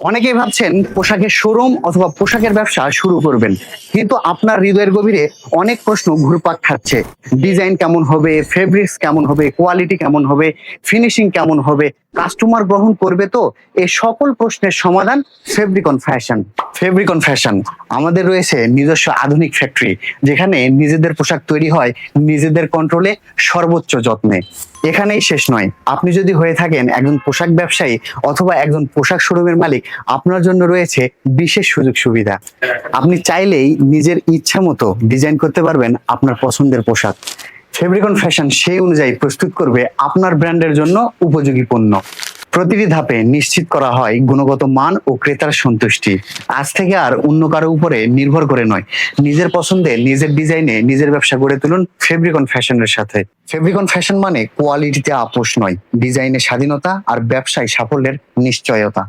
অনেকেই ভাবছেন পোশাকের শোরুম অথবা পোশাকের ব্যবসা শুরু করবেন, কিন্তু আপনার হৃদয়ের গভীরে অনেক প্রশ্ন ঘুরপাক খাচ্ছে। ডিজাইন কেমন হবে, ফেব্রিক্স কেমন হবে, কোয়ালিটি কেমন হবে, ফিনিশিং কেমন হবে, কাস্টমার গ্রহণ করবে তো? এই সকল প্রশ্নের সমাধান ফেব্রিকন ফ্যাশন। ফেব্রিকন ফ্যাশন আমাদের রয়েছে নিজস্ব আধুনিক ফ্যাক্টরি, যেখানে নিজেদের পোশাক তৈরি হয় নিজেদের কন্ট্রোলে, সর্বোচ্চ যত্নে। এখানেই শেষ নয়, আপনি যদি হয়ে থাকেন একজন পোশাক ব্যবসায়ী অথবা একজন পোশাক শোরুমের মালিক, আপনার জন্য রয়েছে বিশেষ সুযোগ সুবিধা। আপনি চাইলেই নিজের ইচ্ছা মতো ডিজাইন করতে পারবেন আপনার পছন্দের পোশাক। ফেব্রিকন ফ্যাশন সেই অনুযায়ী প্রস্তুত করবে আপনার ব্র্যান্ডের জন্য উপযোগী পণ্য। প্রতিটি ধাপে নিশ্চিত করা হয় গুণগত মান ও ক্রেতার সন্তুষ্টি। আজ থেকে আর অন্য কারো উপরে নির্ভর করে নয়, নিজের পছন্দে নিজের ডিজাইনে নিজের ব্যবসা গড়ে তুলুন ফেব্রিকন ফ্যাশনের সাথে। ফেব্রিকন ফ্যাশন মানে কোয়ালিটিতে আপোষ নয়, ডিজাইনে স্বাধীনতা আর ব্যবসায় সাফল্যের নিশ্চয়তা।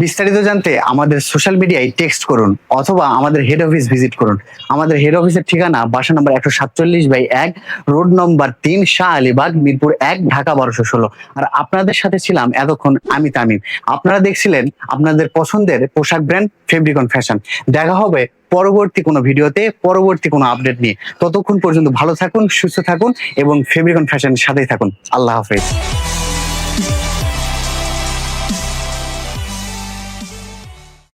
বিস্তারিত জানতে আমাদের সোশ্যাল মিডিয়ায় টেক্সট করুন অথবা আমাদের হেড অফিস ভিজিট করুন। আমাদের হেড অফিসের ঠিকানা বাসা নম্বর 147/1, রোড নম্বর 3, শাহ আলীবাগ, মিরপুর 1, ঢাকা 1216। আর আপনাদের সাথে ছিলাম এতক্ষণ আমি তামিম। আপনারা দেখছিলেন আপনাদের পছন্দের পোশাক ব্র্যান্ড ফেব্রিকন ফ্যাশন। দেখা হবে পরবর্তী কোনো ভিডিওতে, পরবর্তী কোনো আপডেট নিয়ে। ততক্ষণ পর্যন্ত ভালো থাকুন, সুস্থ থাকুন এবং ফেব্রিকন ফ্যাশনের সাথেই থাকুন। আল্লাহ হাফেজ।